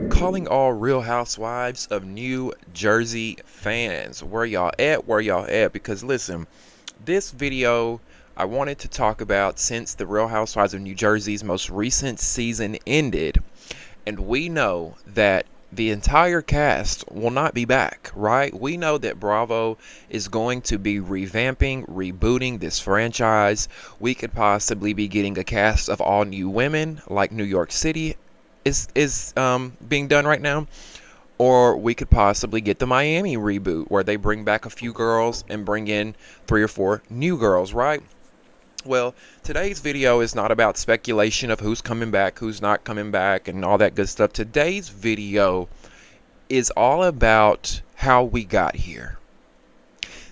Calling all Real Housewives of New Jersey fans. Where y'all at? Where y'all at? Because listen, this video I wanted to talk about since the Real Housewives of New Jersey's most recent season ended. And we know that the entire cast will not be back, right? We know that Bravo is going to be revamping, rebooting this franchise. We could possibly be getting a cast of all new women like New York City is being done right now, or we could possibly get the Miami reboot where they bring back a few girls and bring in 3 or 4 new girls, right? Well, today's video is not about speculation of who's coming back, who's not coming back, and all that good stuff. Today's video is all about how we got here.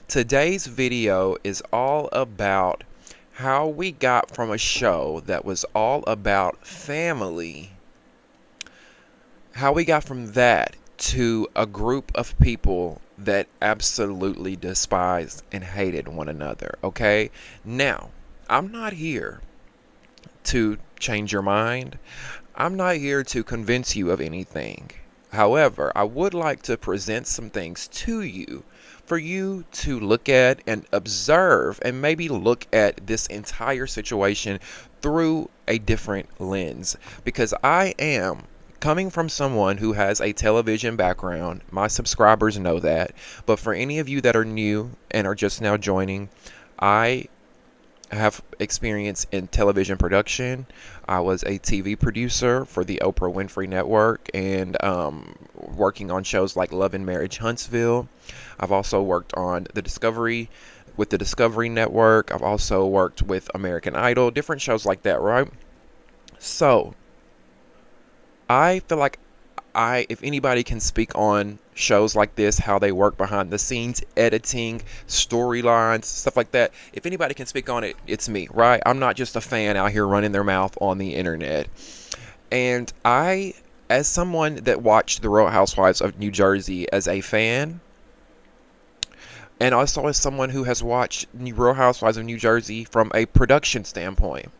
Today's video is all about how we got from a show that was all about family, how we got from that to a group of people that absolutely despised and hated one another, okay? Now, I'm not here to change your mind. I'm not here to convince you of anything. However, I would like to present some things to you for you to look at and observe, and maybe look at this entire situation through a different lens, because I am coming from someone who has a television background. My subscribers know that. But for any of you that are new and are just now joining, I have experience in television production. I was a TV producer for the Oprah Winfrey Network, and working on shows like Love and Marriage Huntsville. I've also worked on the Discovery Network. I've also worked with American Idol, different shows like that, right? So I feel like if anybody can speak on shows like this, how they work behind the scenes, editing, storylines, stuff like that, if anybody can speak on it, it's me, right? I'm not just a fan out here running their mouth on the internet. And I, as someone that watched The Real Housewives of New Jersey as a fan, and also as someone who has watched Real Housewives of New Jersey from a production standpoint,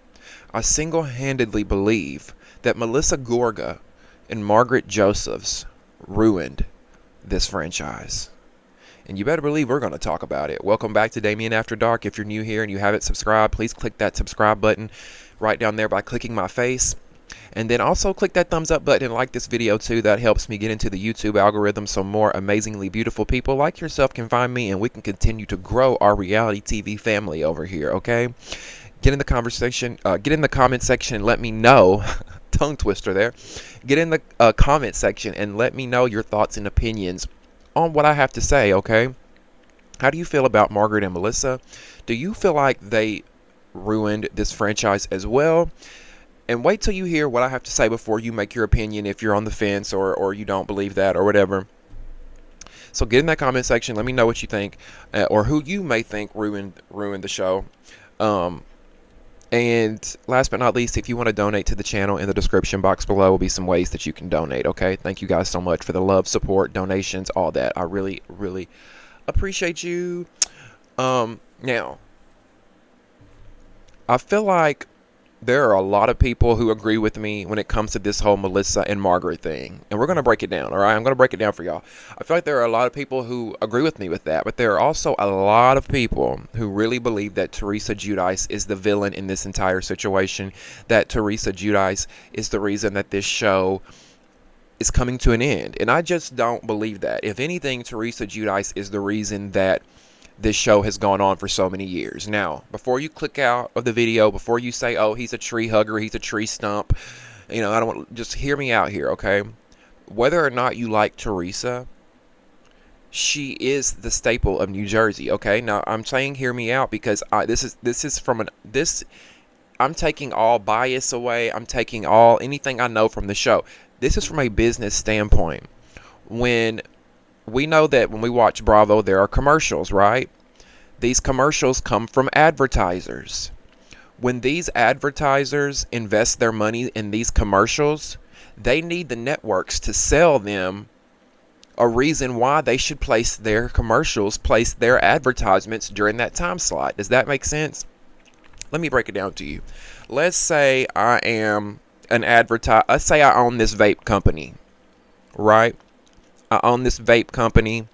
I single-handedly believe that Melissa Gorga and Margaret Josephs ruined this franchise. And you better believe we're going to talk about it. Welcome back to Damien After Dark. If you're new here and you haven't subscribed, please click that subscribe button right down there by clicking my face. And then also click that thumbs up button and like this video too. That helps me get into the YouTube algorithm so more amazingly beautiful people like yourself can find me, and we can continue to grow our reality TV family over here, okay? Get in the conversation, get in the comment section and let me know, tongue twister there, get in the comment section and let me know your thoughts and opinions on what I have to say, okay? How do you feel about Margaret and Melissa? Do you feel like they ruined this franchise as well? And wait till you hear what I have to say before you make your opinion, if you're on the fence or you don't believe that or whatever. So get in that comment section, let me know what you think, or who you may think ruined the show. And last but not least, if you want to donate to the channel, in the description box below will be some ways that you can donate, okay? Thank you guys so much for the love, support, donations, all that. I really, really appreciate you. Now, I feel like there are a lot of people who agree with me when it comes to this whole Melissa and Margaret thing. And we're going to break it down, all right? I'm going to break it down for y'all. I feel like there are a lot of people who agree with me with that. But there are also a lot of people who really believe that Teresa Giudice is the villain in this entire situation. That Teresa Giudice is the reason that this show is coming to an end. And I just don't believe that. If anything, Teresa Giudice is the reason that this show has gone on for so many years. Now, before you click out of the video, before you say, oh, he's a tree hugger, he's a tree stump, you know, I don't want, just hear me out here, okay? Whether or not you like Teresa, she is the staple of New Jersey, okay? Now, I'm saying hear me out because this I'm taking all bias away. I'm taking all anything I know from the show. This is from a business standpoint. When we know that when we watch Bravo, there are commercials, right? These commercials come from advertisers. When these advertisers invest their money in these commercials, they need the networks to sell them a reason why they should place their commercials, place their advertisements during that time slot. Does that make sense? Let me break it down to you. Let's say I am an advertiser. Let's say I own this vape company, right? I own this vape company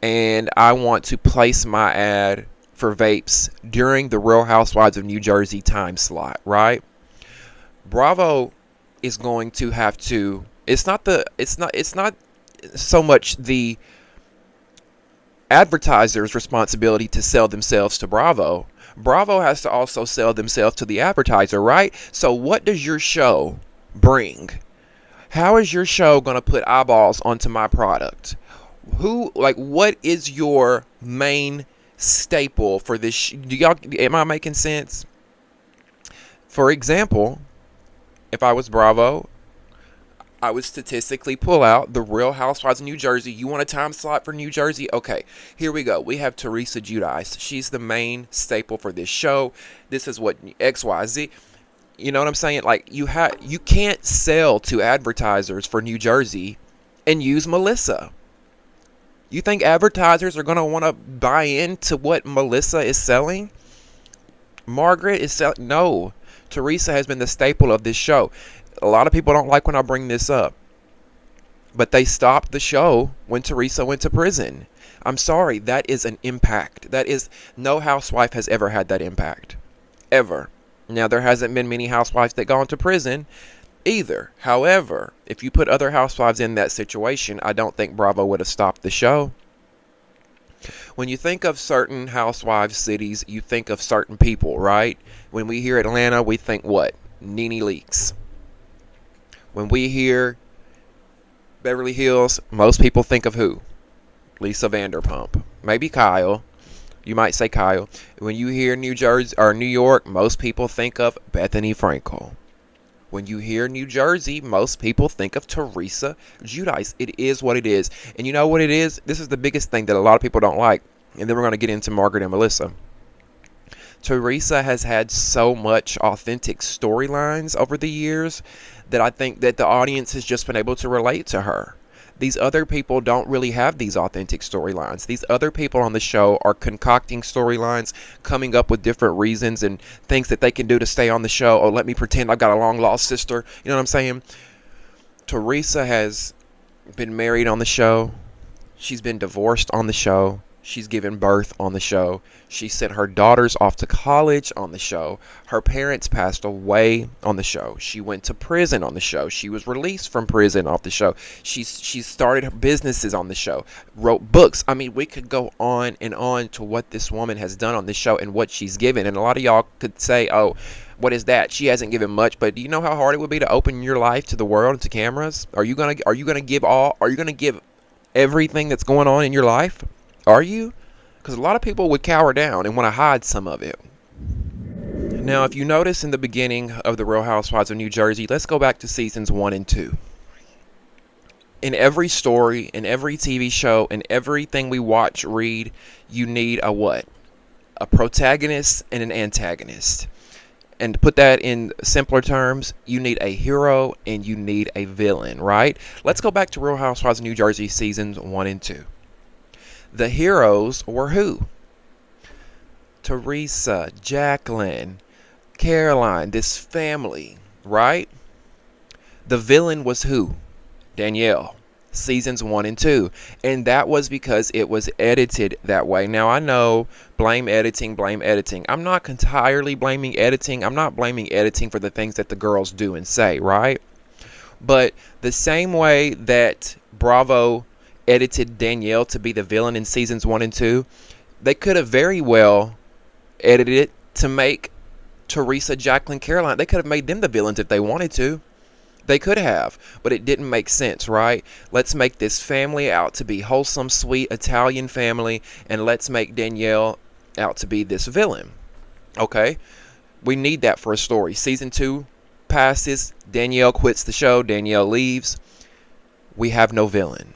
and I want to place my ad for vapes during the Real Housewives of New Jersey time slot, right? Bravo is going to have to it's not so much the advertiser's responsibility to sell themselves to Bravo. Bravo has to also sell themselves to the advertiser, right? So what does your show bring? How is your show going to put eyeballs onto my product? What is your main staple for this? Am I making sense? For example, if I was Bravo, I would statistically pull out the Real Housewives of New Jersey. You want a time slot for New Jersey? Okay, here we go. We have Teresa Giudice. She's the main staple for this show. This is what XYZ. You know what I'm saying? Like you can't sell to advertisers for New Jersey and use Melissa. You think advertisers are going to want to buy into what Melissa is selling? Margaret is selling. No. Teresa has been the staple of this show. A lot of people don't like when I bring this up, but they stopped the show when Teresa went to prison. I'm sorry, that is an impact. No housewife has ever had that impact. Ever. Now, there hasn't been many housewives that gone to prison either. However, if you put other housewives in that situation, I don't think Bravo would have stopped the show. When you think of certain housewives cities, you think of certain people, right? When we hear Atlanta, we think what? Nene Leakes. When we hear Beverly Hills, most people think of who? Lisa Vanderpump. Maybe Kyle. You might say Kyle. When you hear New Jersey or New York, most people think of Bethany Frankel. When you hear New Jersey, most people think of Teresa Giudice. It is what it is. And you know what it is? This is the biggest thing that a lot of people don't like. And then we're going to get into Margaret and Melissa. Teresa has had so much authentic storylines over the years that I think that the audience has just been able to relate to her. These other people don't really have these authentic storylines. These other people on the show are concocting storylines, coming up with different reasons and things that they can do to stay on the show. Oh, let me pretend I've got a long lost sister. You know what I'm saying? Teresa has been married on the show. She's been divorced on the show. She's given birth on the show. She sent her daughters off to college on the show. Her parents passed away on the show. She went to prison on the show. She was released from prison off the show. She started her businesses on the show, wrote books. I mean, we could go on and on to what this woman has done on this show and what she's given. And a lot of y'all could say, oh, what is that? She hasn't given much. But do you know how hard it would be to open your life to the world and to cameras? Are you gonna give everything that's going on in your life? Are you? Because a lot of people would cower down and want to hide some of it. Now, if you notice in the beginning of The Real Housewives of New Jersey, let's go back to seasons 1 and 2. In every story, in every TV show, in everything we watch, read, you need a what? A protagonist and an antagonist. And to put that in simpler terms, you need a hero and you need a villain, right? Let's go back to Real Housewives of New Jersey seasons 1 and 2. The heroes were who? Teresa, Jacqueline, Caroline, this family, right? The villain was who? Danielle, seasons 1 and 2. And that was because it was edited that way. Now, I know, blame editing. I'm not entirely blaming editing. I'm not blaming editing for the things that the girls do and say, right? But the same way that Bravo edited Danielle to be the villain in seasons 1 and 2, they could have very well edited it to make Teresa, Jacqueline, Caroline. They could have made them the villains if they wanted to. They could have, but it didn't make sense, right? Let's make this family out to be wholesome, sweet Italian family, and let's make Danielle out to be this villain. Okay? We need that for a story. Season 2 passes. Danielle quits the show. Danielle leaves. We have no villain.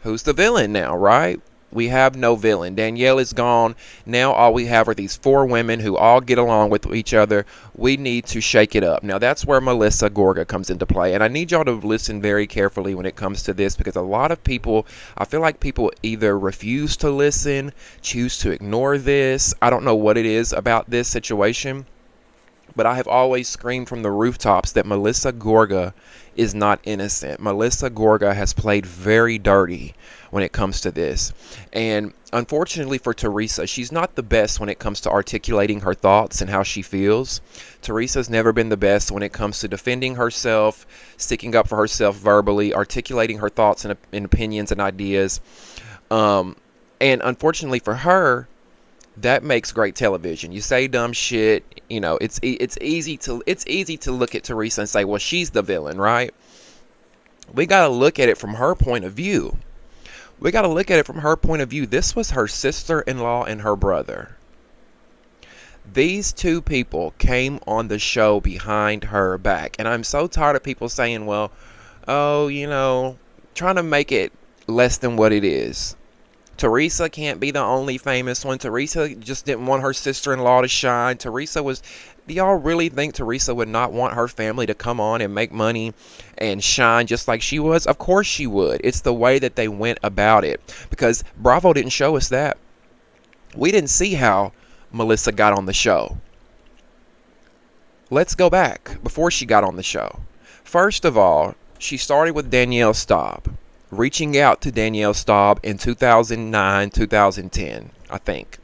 Who's the villain now, right? We have no villain. Danielle is gone. Now all we have are these 4 women who all get along with each other. We need to shake it up. Now that's where Melissa Gorga comes into play. And I need y'all to listen very carefully when it comes to this, because a lot of people, I feel like people either refuse to listen, choose to ignore this. I don't know what it is about this situation, but I have always screamed from the rooftops that Melissa Gorga is not innocent. Melissa Gorga has played very dirty when it comes to this. And unfortunately for Teresa, she's not the best when it comes to articulating her thoughts and how she feels. Teresa's never been the best when it comes to defending herself, sticking up for herself verbally, articulating her thoughts and opinions and ideas. And unfortunately for her, that makes great television. You say dumb shit, you know, it's easy to look at Teresa and say, well, she's the villain, right? We got to look at it from her point of view. This was her sister-in-law and her brother. These 2 people came on the show behind her back. And I'm so tired of people saying, well, oh, you know, trying to make it less than what it is. Teresa can't be the only famous one. Teresa just didn't want her sister-in-law to shine. Do y'all really think Teresa would not want her family to come on and make money and shine just like she was? Of course she would. It's the way that they went about it, because Bravo didn't show us that. We didn't see how Melissa got on the show. Let's go back before she got on the show. First of all, she started with Danielle Staub. Reaching out to Danielle Staub in 2009, 2010, I think.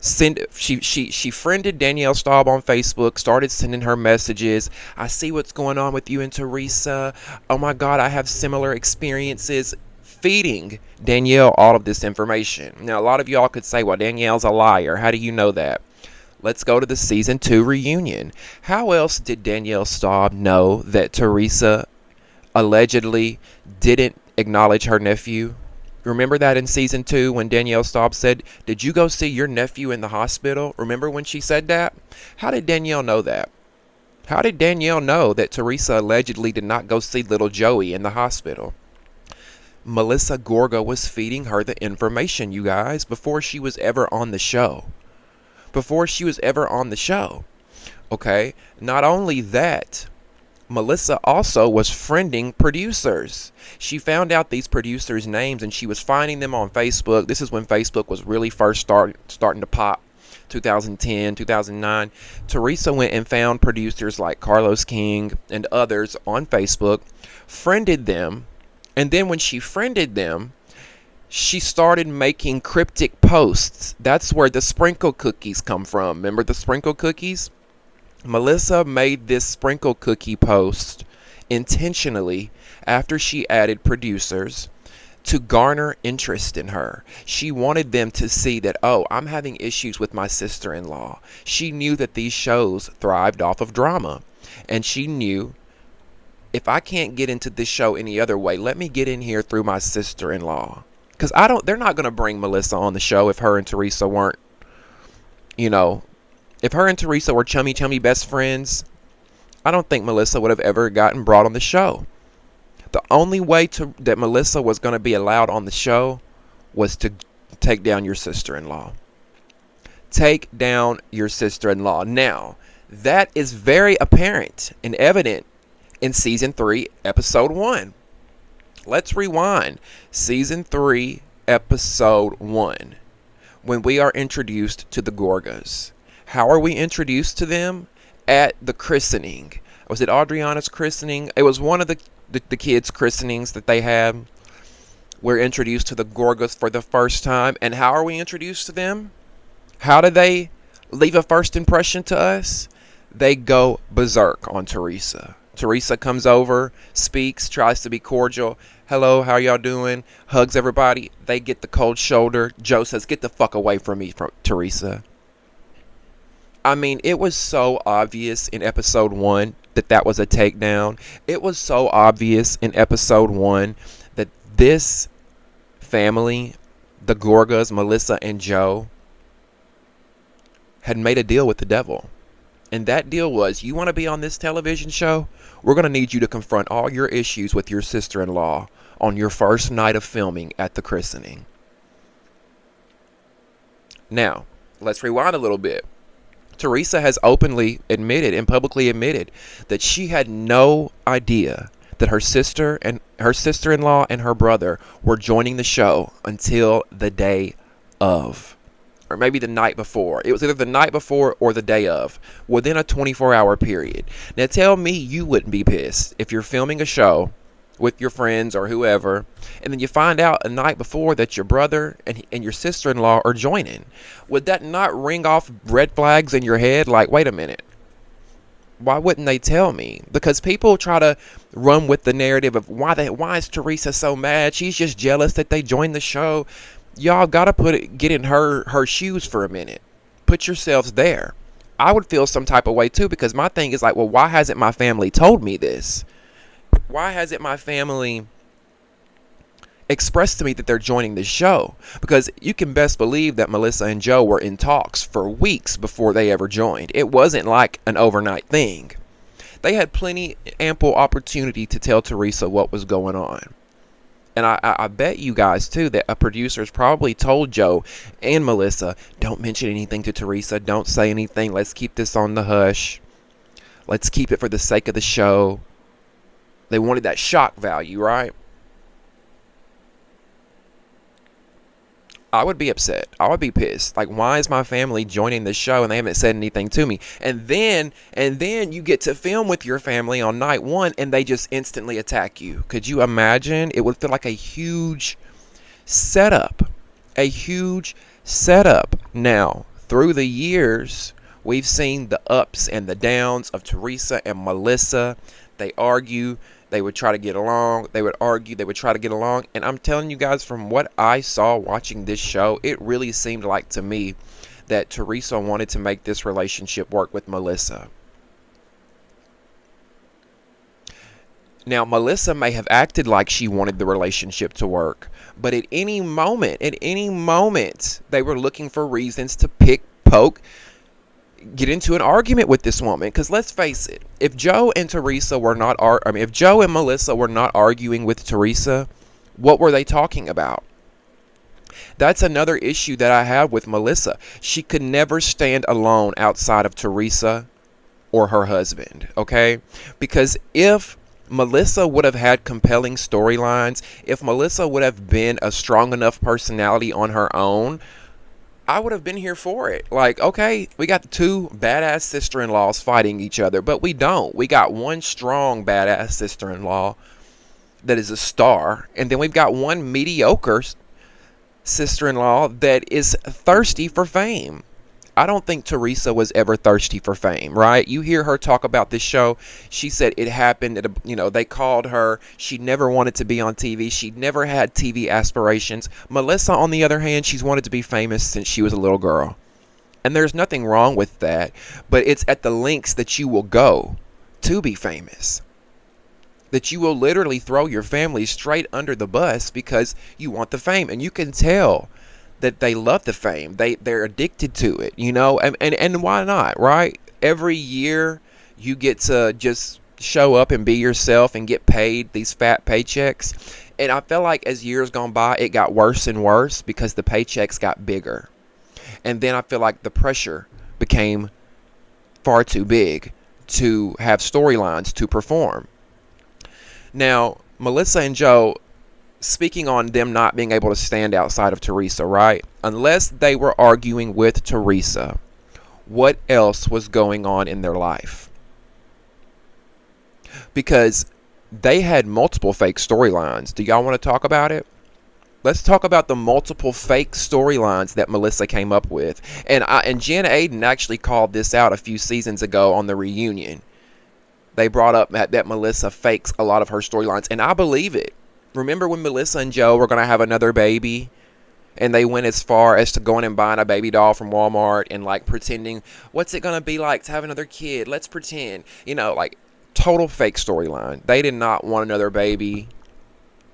She friended Danielle Staub on Facebook, started sending her messages. I see what's going on with you and Teresa. Oh my God, I have similar experiences. Feeding Danielle all of this information. Now, a lot of y'all could say, well, Danielle's a liar. How do you know that? Let's go to the season 2 reunion. How else did Danielle Staub know that Teresa allegedly didn't acknowledge her nephew? Remember that in season 2 when Danielle Staub said, did you go see your nephew in the hospital? Remember when she said that? How did Danielle know that? How did Danielle know that Teresa allegedly did not go see little Joey in the hospital? Melissa Gorga was feeding her the information, you guys, before she was ever on the show. Okay? Not only that, Melissa also was friending producers. She found out these producers' names and she was finding them on Facebook. This is when Facebook was really first starting to pop, 2010, 2009. Teresa went and found producers like Carlos King and others on Facebook, friended them, and then when she friended them, she started making cryptic posts. That's where the sprinkle cookies come from. Remember the sprinkle cookies? Melissa made this sprinkle cookie post intentionally after she added producers to garner interest in her. She wanted them to see that, oh, I'm having issues with my sister-in-law. She knew that these shows thrived off of drama. And she knew, if I can't get into this show any other way, let me get in here through my sister-in-law. Because they're not going to bring Melissa on the show if her and Teresa weren't, you know, if her and Teresa were chummy best friends, I don't think Melissa would have ever gotten brought on the show. The only way that Melissa was going to be allowed on the show was to take down your sister-in-law. Take down your sister-in-law. Now, that is very apparent and evident in Season 3, Episode 1. Let's rewind. Season 3, Episode 1. When we are introduced to the Gorgas. How are we introduced to them? At the christening. Was it Adriana's christening? It was one of the kids' christenings that they had. We're introduced to the Gorgas for the first time. And how are we introduced to them? How do they leave a first impression to us? They go berserk on Teresa. Teresa comes over, speaks, tries to be cordial. Hello, how y'all doing? Hugs everybody. They get the cold shoulder. Joe says, get the fuck away from me, Teresa. I mean, it was so obvious in episode 1 that was a takedown. It was so obvious in episode 1 that this family, the Gorgas, Melissa and Joe, had made a deal with the devil. And that deal was, you want to be on this television show? We're going to need you to confront all your issues with your sister-in-law on your first night of filming at the christening. Now, let's rewind a little bit. Teresa has openly admitted and publicly admitted that she had no idea that her sister-in-law and her brother were joining the show until the day of, or maybe the night before. It was either the night before or the day of, within a 24-hour period. Now tell me you wouldn't be pissed if you're filming a show with your friends or whoever, and then you find out a night before that your brother and your sister-in-law are joining. Would that not ring off red flags in your head? Like, wait a minute, why wouldn't they tell me? Because people try to run with the narrative of why is Teresa so mad? She's just jealous that they joined the show. Y'all gotta get in her shoes for a minute. Put yourselves there. I would feel some type of way too, because my thing is like, well, why hasn't my family told me this? Why hasn't my family expressed to me that they're joining the show? Because you can best believe that Melissa and Joe were in talks for weeks before they ever joined. It wasn't like an overnight thing. They had ample opportunity to tell Teresa what was going on. And I bet you guys too that a producer's probably told Joe and Melissa, don't mention anything to Teresa, don't say anything, let's keep this on the hush, let's keep it for the sake of the show. They wanted that shock value, right? I would be upset. I would be pissed. Like, why is my family joining the show and they haven't said anything to me? And then you get to film with your family on night one and they just instantly attack you. Could you imagine? It would feel like a huge setup. A huge setup. Now, through the years, we've seen the ups and the downs of Teresa and Melissa. They argue. They would try to get along. They would argue. They would try to get along. And I'm telling you guys, from what I saw watching this show, it really seemed like to me that Teresa wanted to make this relationship work with Melissa. Now, Melissa may have acted like she wanted the relationship to work, but at any moment, they were looking for reasons to poke, get into an argument with this woman. Because let's face it, if Joe and Melissa were not arguing with Teresa, what were they talking about? That's another issue that I have with Melissa. She could never stand alone outside of Teresa or her husband, okay? Because if Melissa would have had compelling storylines, if Melissa would have been a strong enough personality on her own, I would have been here for it. Like, okay, we got the two badass sister-in-laws fighting each other, but we don't. We got one strong badass sister-in-law that is a star, and then we've got one mediocre sister-in-law that is thirsty for fame. I don't think Teresa was ever thirsty for fame, right? You hear her talk about this show. She said it happened at they called her. She never wanted to be on TV. She never had TV aspirations. Melissa, on the other hand, she's wanted to be famous since she was a little girl. And there's nothing wrong with that, but it's at the lengths that you will go to be famous. That you will literally throw your family straight under the bus because you want the fame. And you can tell that they love the fame. They're addicted to it, and why not, right? Every year you get to just show up and be yourself and get paid these fat paychecks. And I felt like as years gone by, it got worse and worse because the paychecks got bigger. And then I feel like the pressure became far too big to have storylines to perform. Now, Melissa and Joe, speaking on them not being able to stand outside of Teresa, right? Unless they were arguing with Teresa, what else was going on in their life? Because they had multiple fake storylines. Do y'all want to talk about it? Let's talk about the multiple fake storylines that Melissa came up with. And Jen Aiden actually called this out a few seasons ago on the reunion. They brought up that Melissa fakes a lot of her storylines, and I believe it. Remember when Melissa and Joe were going to have another baby, and they went as far as to going and buying a baby doll from Walmart and like pretending, what's it going to be like to have another kid? Let's pretend, like total fake storyline. They did not want another baby.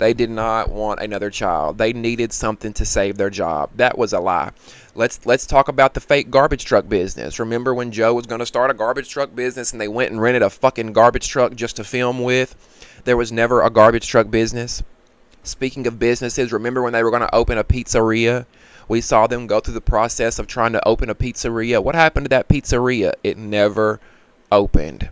They did not want another child. They needed something to save their job. That was a lie. Let's talk about the fake garbage truck business. Remember when Joe was going to start a garbage truck business and they went and rented a fucking garbage truck just to film with? There was never a garbage truck business. Speaking of businesses, remember when they were going to open a pizzeria? We saw them go through the process of trying to open a pizzeria. What happened to that pizzeria? It never opened.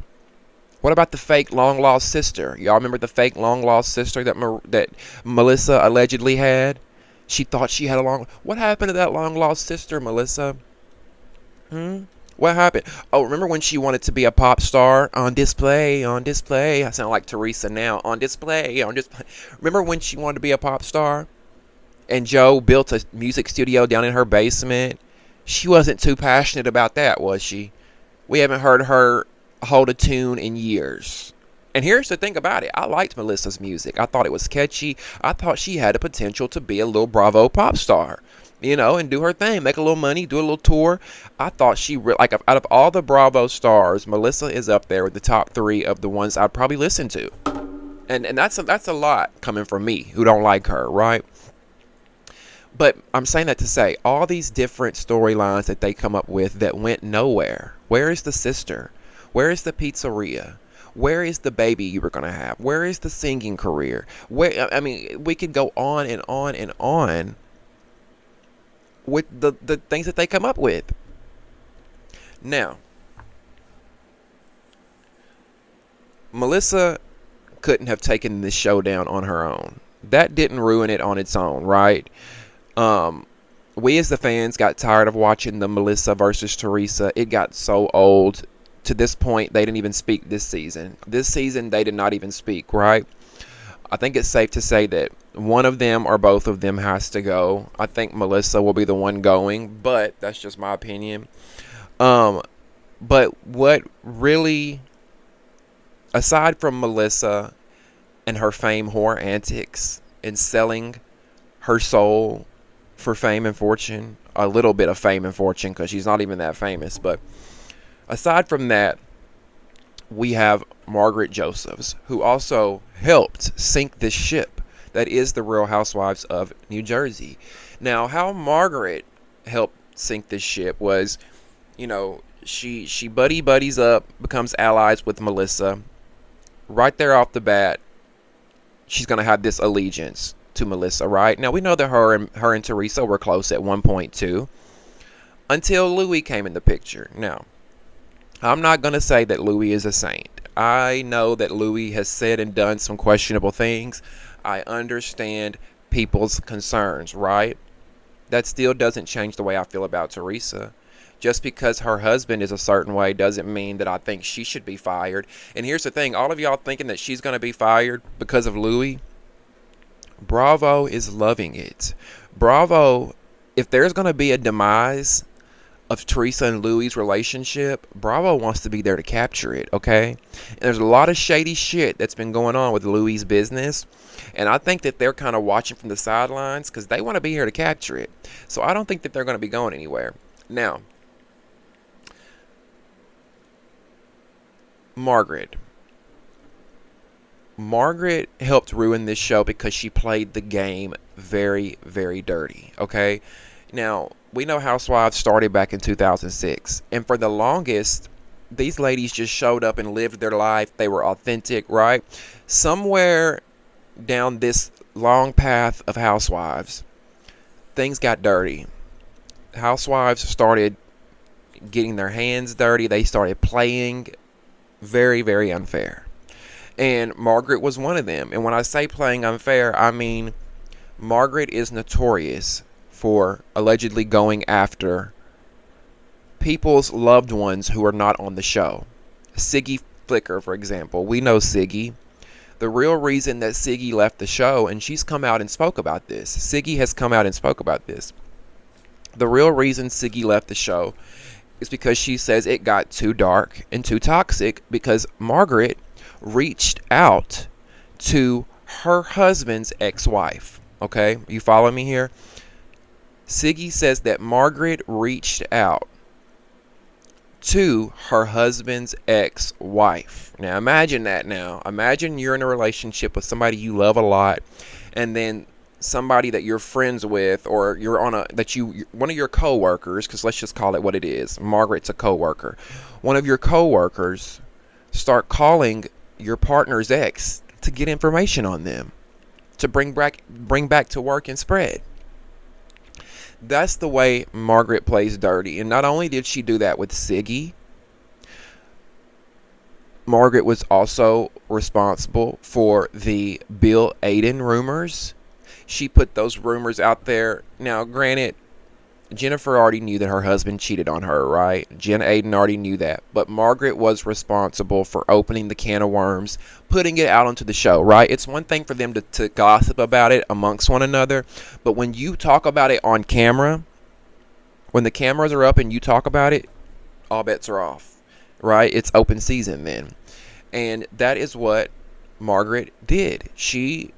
What about the fake long-lost sister? Y'all remember the fake long-lost sister that Melissa allegedly had? She thought she had a long... What happened to that long-lost sister, Melissa? What happened? Oh, remember when she wanted to be a pop star? On display, on display. I sound like Teresa now. On display, on display. Remember when she wanted to be a pop star? And Joe built a music studio down in her basement? She wasn't too passionate about that, was she? We haven't heard her hold a tune in years. And here's the thing about it. I liked Melissa's music. I thought it was catchy. I thought she had the potential to be a little Bravo pop star, you know, and do her thing, make a little money, do a little tour. I thought like, out of all the Bravo stars, Melissa is up there with the top 3 of the ones I'd probably listen to. And that's a lot coming from me who don't like her, right? But I'm saying that to say all these different storylines that they come up with that went nowhere. Where is the sister? Where is the pizzeria? Where is the baby you were going to have? Where is the singing career? I mean, we could go on and on and on with the things that they come up with. Now, Melissa couldn't have taken this show down on her own. That didn't ruin it on its own, right? We as the fans got tired of watching the Melissa versus Teresa. It got so old. To this point, they didn't even speak this season. This season, they did not even speak, right? I think it's safe to say that one of them or both of them has to go. I think Melissa will be the one going, but that's just my opinion. But what really, aside from Melissa and her fame whore antics and selling her soul for fame and fortune, a little bit of fame and fortune because she's not even that famous, but aside from that, we have Margaret Josephs, who also helped sink this ship that is the Real Housewives of New Jersey. Now, how Margaret helped sink this ship was, you know, she buddies up, becomes allies with Melissa. Right there off the bat, she's going to have this allegiance to Melissa, right? Now, we know that her and Teresa were close at one point too, until Louis came in the picture. Now, I'm not going to say that Louis is a saint. I know that Louis has said and done some questionable things. I understand people's concerns, right? That still doesn't change the way I feel about Teresa. Just because her husband is a certain way doesn't mean that I think she should be fired. And here's the thing. All of y'all thinking that she's going to be fired because of Louis, Bravo is loving it. Bravo, if there's going to be a demise of Teresa and Louis' relationship, Bravo wants to be there to capture it, okay? And there's a lot of shady shit that's been going on with Louis' business, and I think that they're kind of watching from the sidelines because they want to be here to capture it. So I don't think that they're going to be going anywhere. Now, Margaret helped ruin this show because she played the game very, very dirty, okay? Now, we know Housewives started back in 2006, and for the longest, these ladies just showed up and lived their life. They were authentic, right? Somewhere down this long path of Housewives, things got dirty. Housewives started getting their hands dirty. They started playing very, very unfair. And Margaret was one of them. And when I say playing unfair, I mean Margaret is notorious for allegedly going after people's loved ones who are not on the show. Siggy Flicker, for example. We know Siggy. The real reason that Siggy left the show, and she's come out and spoke about this. Siggy has come out and spoke about this. The real reason Siggy left the show is because she says it got too dark and too toxic because Margaret reached out to her husband's ex-wife. Okay, you follow me here? Siggy says that Margaret reached out to her husband's ex-wife. Now imagine that now. Imagine you're in a relationship with somebody you love a lot and then somebody that you're friends with, or you're on a that you one of your coworkers, because let's just call it what it is. Margaret's a coworker. One of your coworkers start calling your partner's ex to get information on them, to bring back to work and spread. That's the way Margaret plays dirty. And not only did she do that with Siggy, Margaret was also responsible for the Bill Aiden rumors. She put those rumors out there. Now, granted, Jennifer already knew that her husband cheated on her, right? Jen Aiden already knew that. But Margaret was responsible for opening the can of worms, putting it out onto the show, right? It's one thing for them to gossip about it amongst one another. But when you talk about it on camera, when the cameras are up and you talk about it, all bets are off, right? It's open season then. And that is what Margaret did. She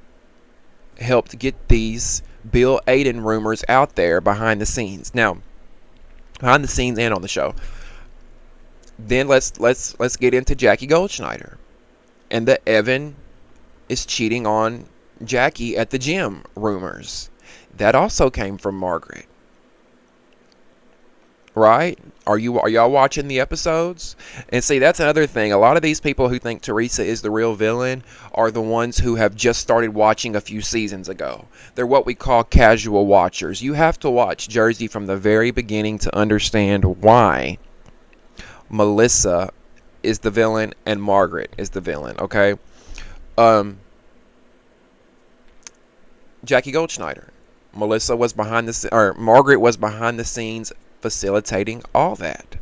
helped get these Bill Aiden rumors out there behind the scenes. Now, behind the scenes and on the show. Then let's get into Jackie Goldschneider and the Evan is cheating on Jackie at the gym rumors. That also came from Margaret. Right? Are y'all watching the episodes? And see, that's another thing. A lot of these people who think Teresa is the real villain are the ones who have just started watching a few seasons ago. They're what we call casual watchers. You have to watch Jersey from the very beginning to understand why Melissa is the villain and Margaret is the villain, okay? Jackie Goldschneider. Margaret was behind the scenes facilitating all that.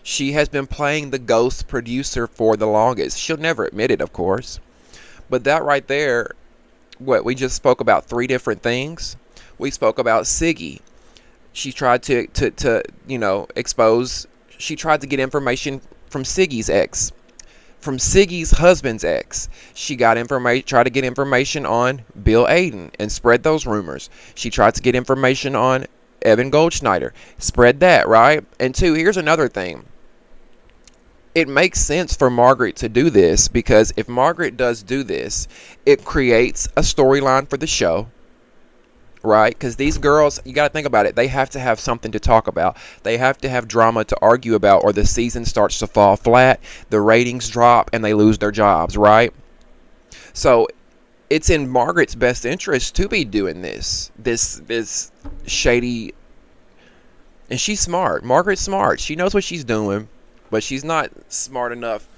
She has been playing the ghost producer for the longest. She'll never admit it, of course. But that right there, we just spoke about 3 different things. We spoke about Siggy. She tried to expose. She tried to get information from Siggy's ex, from Siggy's husband's ex. She tried to get information on Bill Aiden and spread those rumors. She tried to get information on Evan Goldschneider. Spread that, right? And 2, here's another thing. It makes sense for Margaret to do this, because if Margaret does do this, it creates a storyline for the show, right? Because these girls, you got to think about it, they have to have something to talk about. They have to have drama to argue about, or the season starts to fall flat, the ratings drop, and they lose their jobs, right? So it's in Margaret's best interest to be doing this shady. And she's smart. Margaret's smart. She knows what she's doing, but she's not smart enough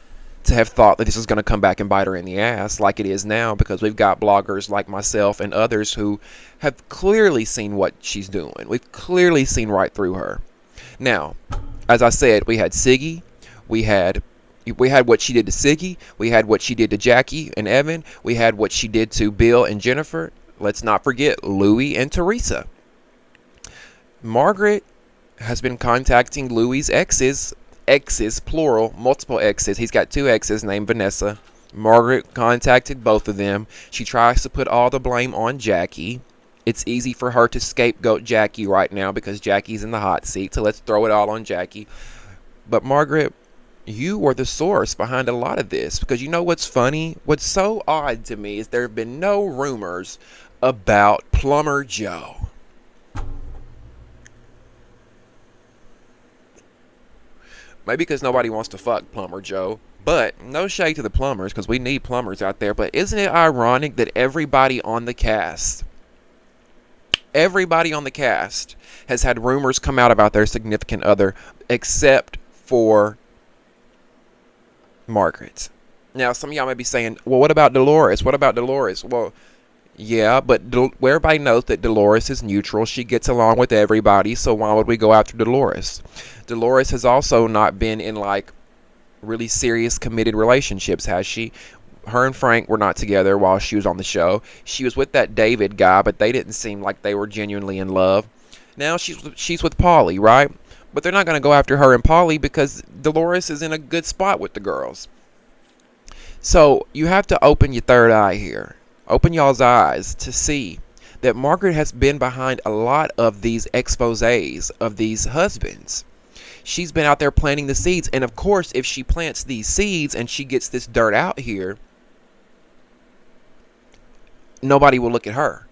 to have thought that this is going to come back and bite her in the ass like it is now, because we've got bloggers like myself and others who have clearly seen what she's doing. We've clearly seen right through her. Now, as I said, we had Siggy. We had what she did to Siggy. We had what she did to Jackie and Evan. We had what she did to Bill and Jennifer. Let's not forget Louis and Teresa. Margaret has been contacting Louis's exes, plural, multiple exes. He's got 2 exes named Vanessa. Margaret contacted both of them. She tries to put all the blame on Jackie. It's easy for her to scapegoat Jackie right now because Jackie's in the hot seat, so let's throw it all on Jackie. But Margaret, you were the source behind a lot of this, because you know what's funny? What's so odd to me is there have been no rumors about Plumber Joe. Maybe because nobody wants to fuck Plumber Joe. But no shade to the plumbers, because we need plumbers out there. But isn't it ironic that everybody on the cast has had rumors come out about their significant other, except for Margaret? Now, some of y'all may be saying, well, what about Dolores? Well, yeah, but everybody knows that Dolores is neutral. She gets along with everybody, so why would we go after Dolores? Dolores has also not been in, really serious committed relationships, has she? Her and Frank were not together while she was on the show. She was with that David guy, but they didn't seem like they were genuinely in love. Now she's with Polly, right? But they're not going to go after her and Polly because Dolores is in a good spot with the girls. So you have to open your third eye here. Open y'all's eyes to see that Margaret has been behind a lot of these exposés of these husbands. She's been out there planting the seeds. And of course, if she plants these seeds and she gets this dirt out here, nobody will look at her.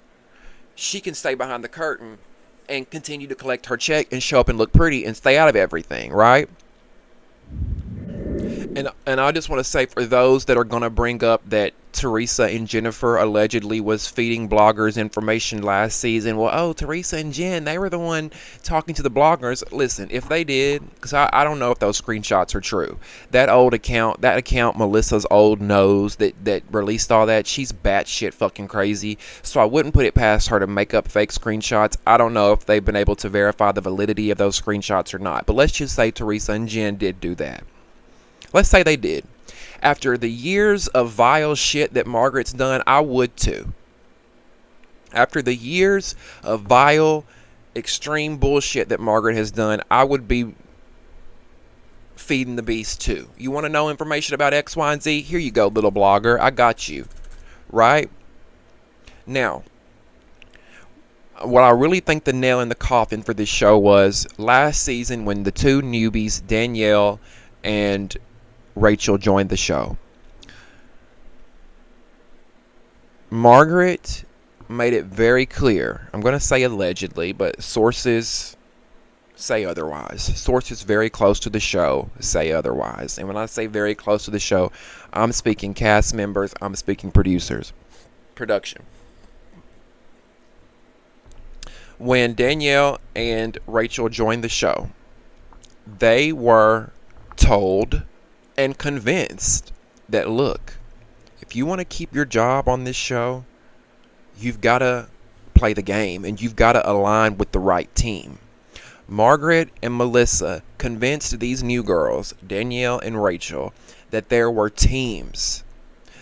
She can stay behind the curtain and continue to collect her check and show up and look pretty and stay out of everything, right? And I just want to say, for those that are going to bring up that Teresa and Jennifer allegedly was feeding bloggers information last season. Well, oh, Teresa and Jen, they were the one talking to the bloggers. Listen, if they did, because I don't know if those screenshots are true. That account Melissa's old knows that released all that, she's batshit fucking crazy. So I wouldn't put it past her to make up fake screenshots. I don't know if they've been able to verify the validity of those screenshots or not. But let's just say Teresa and Jen did do that. Let's say they did. After the years of vile shit that Margaret's done, I would too. After the years of vile, extreme bullshit that Margaret has done, I would be feeding the beast too. You want to know information about X, Y, and Z? Here you go, little blogger. I got you. Right? Now, what I really think the nail in the coffin for this show was last season when the two newbies, Danielle and Rachel, joined the show. Margaret made it very clear. I'm going to say allegedly, but sources say otherwise. Sources very close to the show say otherwise. And when I say very close to the show, I'm speaking cast members, I'm speaking producers. Production. When Danielle and Rachel joined the show, they were told and convinced that, look, if you want to keep your job on this show, you've got to play the game and you've got to align with the right team. Margaret and Melissa convinced these new girls, Danielle and Rachel, that there were teams,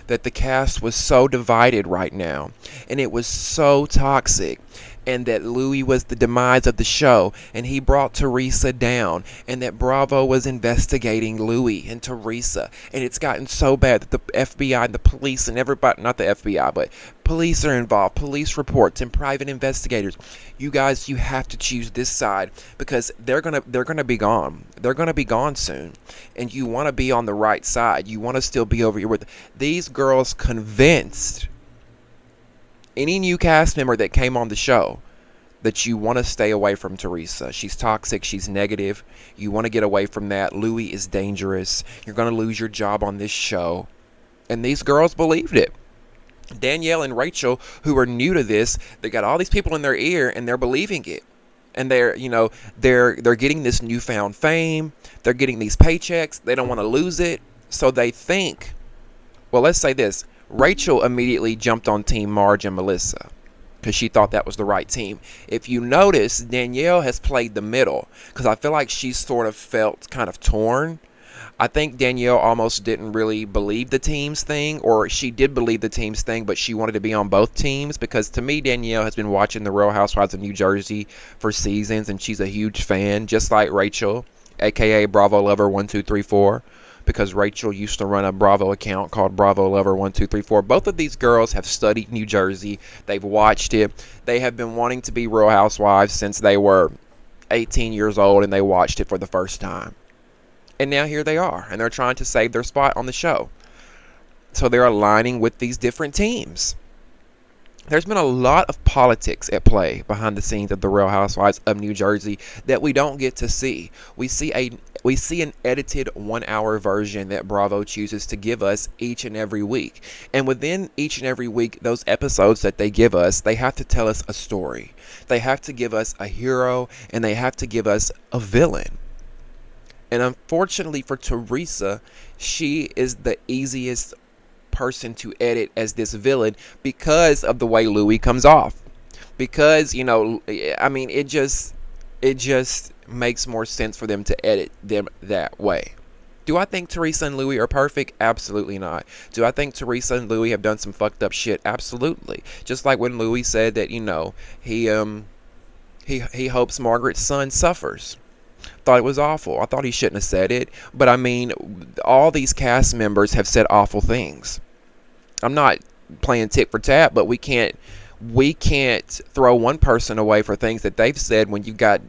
that the cast was so divided right now and it was so toxic, and that Louis was the demise of the show and he brought Teresa down, and that Bravo was investigating Louis and Teresa, and it's gotten so bad that the FBI and the police and everybody, not the FBI, but police are involved, police reports and private investigators. You guys, you have to choose this side because they're gonna be gone. They're gonna be gone soon, and you want to be on the right side. You want to still be over here with these girls. Convinced any new cast member that came on the show that you want to stay away from Teresa. She's toxic. She's negative. You want to get away from that. Louis is dangerous. You're going to lose your job on this show. And these girls believed it. Danielle and Rachel, who are new to this, they got all these people in their ear and they're believing it. And they're getting this newfound fame. They're getting these paychecks. They don't want to lose it. So they think, well, let's say this. Rachel immediately jumped on Team Marge and Melissa because she thought that was the right team. If you notice, Danielle has played the middle because I feel like she's sort of felt kind of torn. I think Danielle almost didn't really believe the teams thing, or she did believe the teams thing, but she wanted to be on both teams because to me, Danielle has been watching The Real Housewives of New Jersey for seasons and she's a huge fan, just like Rachel, aka Bravo Lover 1234. Because Rachel used to run a Bravo account called Bravo Lover 1234. Both of these girls have studied New Jersey. They've watched it. They have been wanting to be Real Housewives since they were 18 years old, and they watched it for the first time. And now here they are, and they're trying to save their spot on the show. So they're aligning with these different teams. There's been a lot of politics at play behind the scenes of The Real Housewives of New Jersey that we don't get to see. We see an edited 1-hour version that Bravo chooses to give us each and every week. And within each and every week, those episodes that they give us, they have to tell us a story. They have to give us a hero, and they have to give us a villain. And unfortunately for Teresa, she is the easiest person to edit as this villain because of the way Louis comes off. Because, it just makes more sense for them to edit them that way. Do I think Teresa and Louis are perfect? Absolutely not. Do I think Teresa and Louis have done some fucked up shit? Absolutely. Just like when Louis said that, he hopes Margaret's son suffers. Thought it was awful. I thought he shouldn't have said it. But all these cast members have said awful things. I'm not playing tit for tat, but we can't throw one person away for things that they've said when you got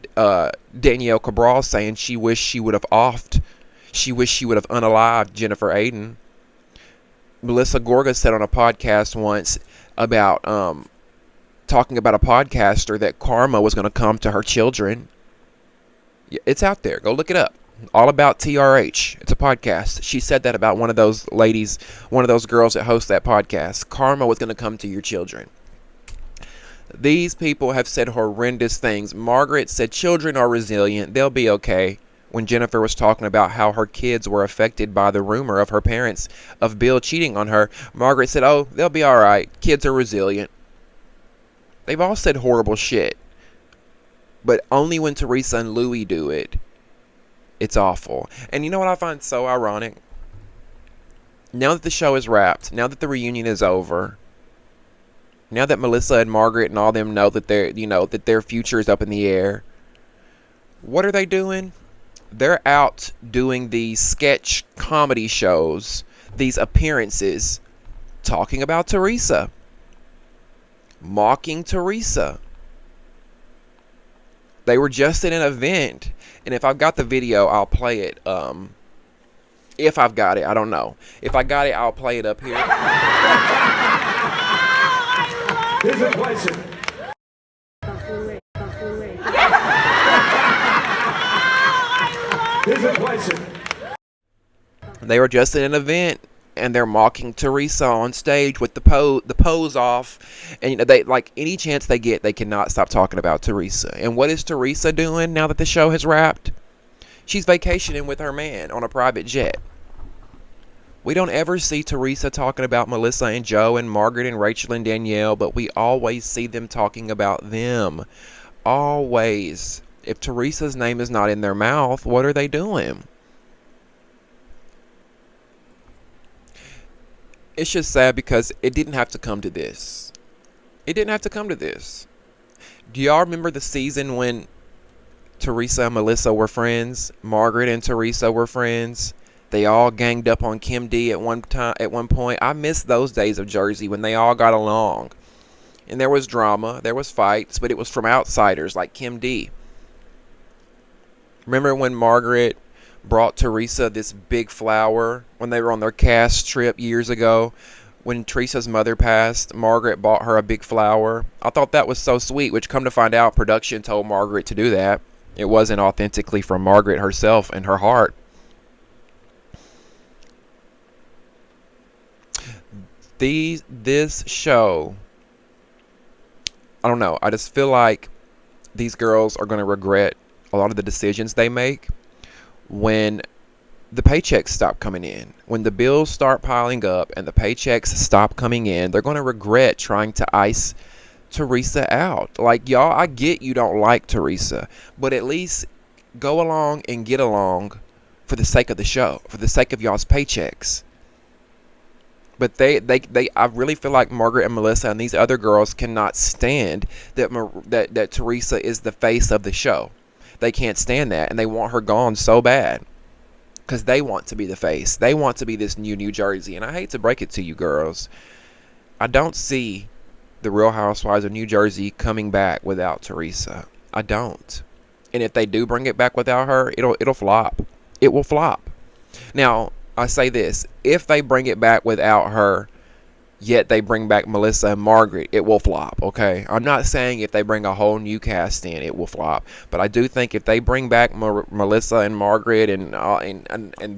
Danielle Cabral saying she wished she would have unalived Jennifer Aiden. Melissa Gorga said on a podcast once about talking about a podcaster that karma was going to come to her children. It's out there. Go look it up. All about TRH. It's a podcast. She said that about one of those ladies, one of those girls that host that podcast. Karma was going to come to your children. These people have said horrendous things. Margaret said children are resilient. They'll be okay. When Jennifer was talking about how her kids were affected by the rumor of her parents, of Bill cheating on her, Margaret said, oh, they'll be all right. Kids are resilient. They've all said horrible shit. But only when Teresa and Louis do it, it's awful. And you know what I find so ironic? Now that the show is wrapped, now that the reunion is over, now that Melissa and Margaret and all them know that that their future is up in the air, what are they doing? They're out doing these sketch comedy shows, these appearances, talking about Teresa, mocking Teresa. They were just at an event, and if I've got the video, I'll play it. If I've got it, I don't know. If I got it, I'll play it up here. Here's a question. Here's a question. They were just at an event, and they're mocking Teresa on stage with the pose off, and they, like, any chance they get, they cannot stop talking about Teresa. And what is Teresa doing now that the show has wrapped? She's vacationing with her man on a private jet. We don't ever see Teresa talking about Melissa and Joe and Margaret and Rachel and Danielle, but we always see them talking about them. Always. If Teresa's name is not in their mouth, what are they doing? It's just sad because it didn't have to come to this. It didn't have to come to this. Do y'all remember the season when Teresa and Melissa were friends? Margaret and Teresa were friends. They all ganged up on Kim D at one point. I miss those days of Jersey when they all got along. And there was drama, there was fights, but it was from outsiders like Kim D. Remember when Margaret brought Teresa this big flower when they were on their cast trip years ago? When Teresa's mother passed, Margaret bought her a big flower. I thought that was so sweet, which, come to find out, production told Margaret to do that. It wasn't authentically from Margaret herself and her heart. This show, I don't know, I just feel like these girls are going to regret a lot of the decisions they make when the paychecks stop coming in. When the bills start piling up and the paychecks stop coming in, they're going to regret trying to ice Teresa out. Like, y'all, I get you don't like Teresa, but at least go along and get along for the sake of the show, for the sake of y'all's paychecks. But I really feel like Margaret and Melissa and these other girls cannot stand that Teresa is the face of the show. They can't stand that, and they want her gone so bad because they want to be the face. They want to be this New Jersey, and I hate to break it to you girls, I don't see the Real Housewives of New Jersey coming back without Teresa. I don't. And if they do bring it back without her, it'll flop. It will flop. Now, I say this, if they bring it back without her, yet they bring back Melissa and Margaret, it will flop, okay? I'm not saying if they bring a whole new cast in, it will flop. But I do think if they bring back Melissa and Margaret and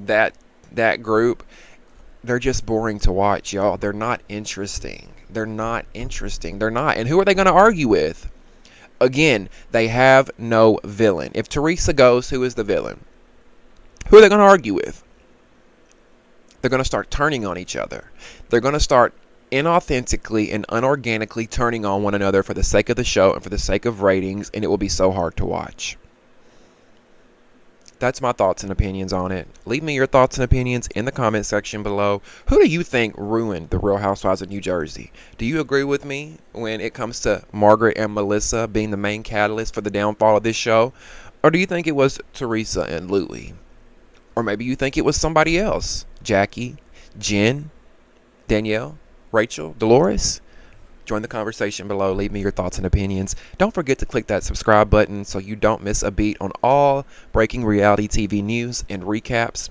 that group, they're just boring to watch, y'all. They're not interesting. They're not interesting. They're not. And who are they going to argue with? Again, they have no villain. If Teresa goes, who is the villain? Who are they going to argue with? They're going to start turning on each other. They're going to start inauthentically and unorganically turning on one another for the sake of the show and for the sake of ratings, and it will be so hard to watch. That's my thoughts and opinions on it. Leave me your thoughts and opinions in the comment section below. Who do you think ruined the Real Housewives of New Jersey? Do you agree with me when it comes to Margaret and Melissa being the main catalyst for the downfall of this show? Or do you think it was Teresa and Louis? Or maybe you think it was somebody else. Jackie, Jen, Danielle, Rachel, Dolores? Join the conversation below. Leave me your thoughts and opinions. Don't forget to click that subscribe button so you don't miss a beat on all breaking reality TV news and recaps.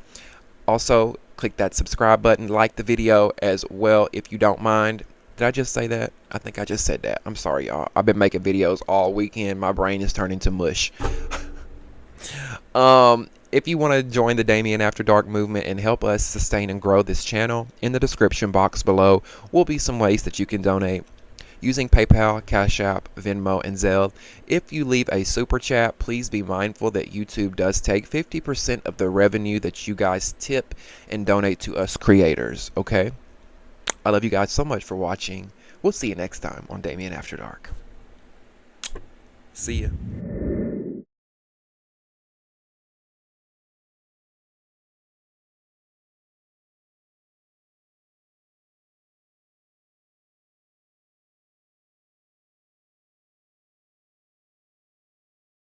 Also, Click that subscribe button, like the video as well if you don't mind. Did I just say that? I think I just said that. I'm sorry, y'all. I've been making videos all weekend. My brain is turning to mush. If you want to join the Damien After Dark movement and help us sustain and grow this channel, in the description box below will be some ways that you can donate using PayPal, Cash App, Venmo, and Zelle. If you leave a super chat, please be mindful that YouTube does take 50% of the revenue that you guys tip and donate to us creators, okay? I love you guys so much for watching. We'll see you next time on Damien After Dark. See ya.